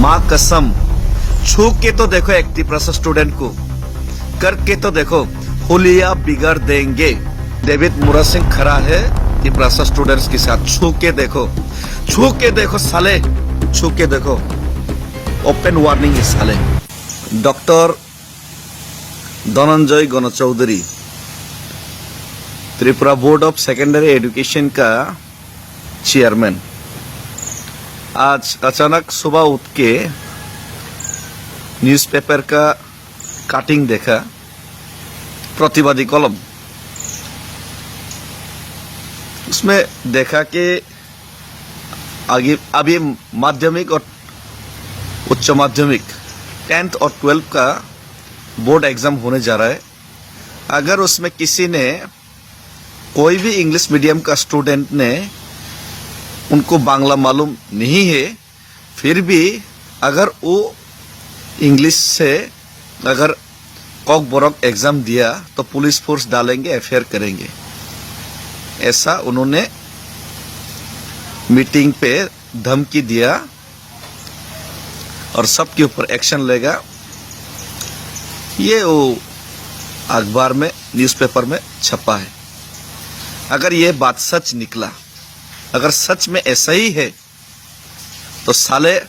माँ कसम, छू के तो देखो एक तिपरासा स्टूडेंट को, करके तो देखो हुलिया बिगड़ देंगे। डेविड मुरा सिंह खड़ा है तिपरासा स्टूडेंट्स के साथ। छू के देखो साले, छू के देखो। ओपन वार्निंग है साले। Doctor Dhananjay Ganchaudhuri, Tripura board of secondary education का चेयरमैन, आज अचानक सुबह उठ के न्यूज़पेपर का कटिंग देखा, प्रतिवादी कॉलम, उसमें देखा कि आगे अभी माध्यमिक और उच्च माध्यमिक 10th और 12th का बोर्ड एग्जाम होने जा रहा है। अगर उसमें किसी ने, कोई भी इंग्लिश मीडियम का स्टूडेंट ने, उनको बांग्ला मालूम नहीं है, फिर भी अगर वो इंग्लिश से अगर कॉक बोरक एग्जाम दिया तो पुलिस फोर्स डालेंगे, एफआईआर करेंगे। ऐसा उन्होंने मीटिंग पे धमकी दिया और सबके ऊपर एक्शन लेगा। ये वो अखबार में, न्यूज़पेपर में छपा है। अगर ये बात सच निकला, अगर सच में ऐसा ही है, तो साले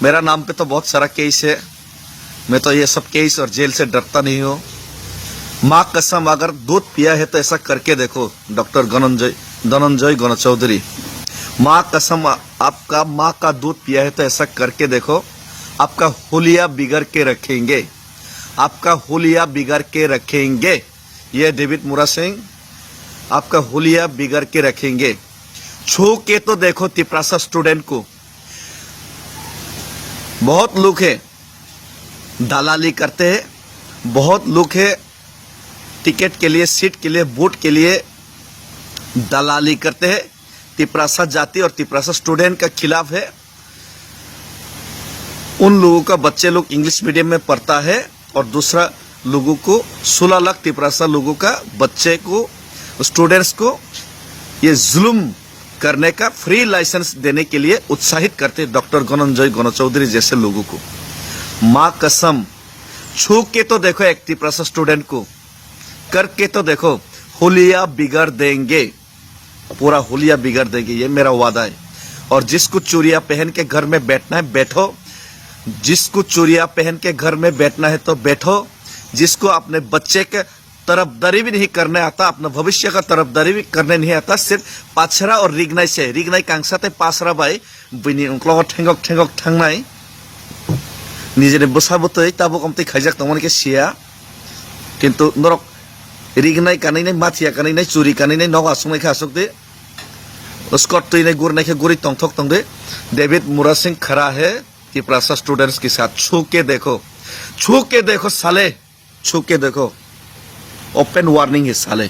मेरा नाम पे तो बहुत सारा केस है, मैं तो ये सब केस और जेल से डरता नहीं हूँ। माँ कसम, अगर दूध पिया है तो ऐसा करके देखो। डॉक्टर धनंजय गणचौधरी, माँ कसम, आपका माँ का दूध पिया है तो ऐसा करके देखो। आपका हुलिया बिगड़ के रखेंगे, आपका हुलिया बिगड़ के रखेंगे। ये डेविड मुरा सिंह, आपका हुलिया बिगड़ के रखेंगे। छू के तो देखो तिपरासा स्टूडेंट को। बहुत लोग हैं दलाली करते हैं, बहुत लोग हैं टिकट के लिए, सीट के लिए, वोट के लिए दलाली करते हैं। तिपरासा जाति और तिपरासा स्टूडेंट का खिलाफ है। उन लोगों का बच्चे लोग इंग्लिश मीडियम में पढ़ता है और दूसरा लोगों को 16 लाख तिपरासा लोगों का बच्चे को, स्टूडेंट्स को ये जुल्म करने का फ्री लाइसेंस देने के लिए उत्साहित करते डॉक्टर धनंजय गणचौधरी जैसे लोगों को। माँ कसम, छू के तो देखो एक तिपरासा स्टूडेंट को, करके तो देखो हुलिया बिगड़ देंगे, पूरा हुलिया बिगड़ देंगे। ये मेरा वादा है। और जिसको चूड़िया पहन के घर में बैठना है बैठो, जिसको चूड़िया पहन के घर में बैठना है तो बैठो। जिसको अपने बच्चे के तरफदारी भी नहीं करने आता, अपना भविष्य का तरफदारी भी करने नहीं आता, सिर्फ पाछरा और रिगनाई से, रिगनाई कांसाते पासरा बाई बिनी उनक्लो ठेंगक ठेंगक थांनाय निजेने बसाबोतै ताबो कमतै खाइजाक तमन के सिया, किंतु नरक रिगनाई कानैनाय, माथिया कानैनाय, चुरी कानैनाय, नग आसुंनायखौ आसुकदे, स्कॉट तैनाय गुरनायखौ गुरै तंथक तंदे। डेविड मुरा सिंह खड़ा है तिपरासा स्टूडेंट्स के साथ। छू के देखो साले, छू के देखो। ओपन वार्निंग है साले।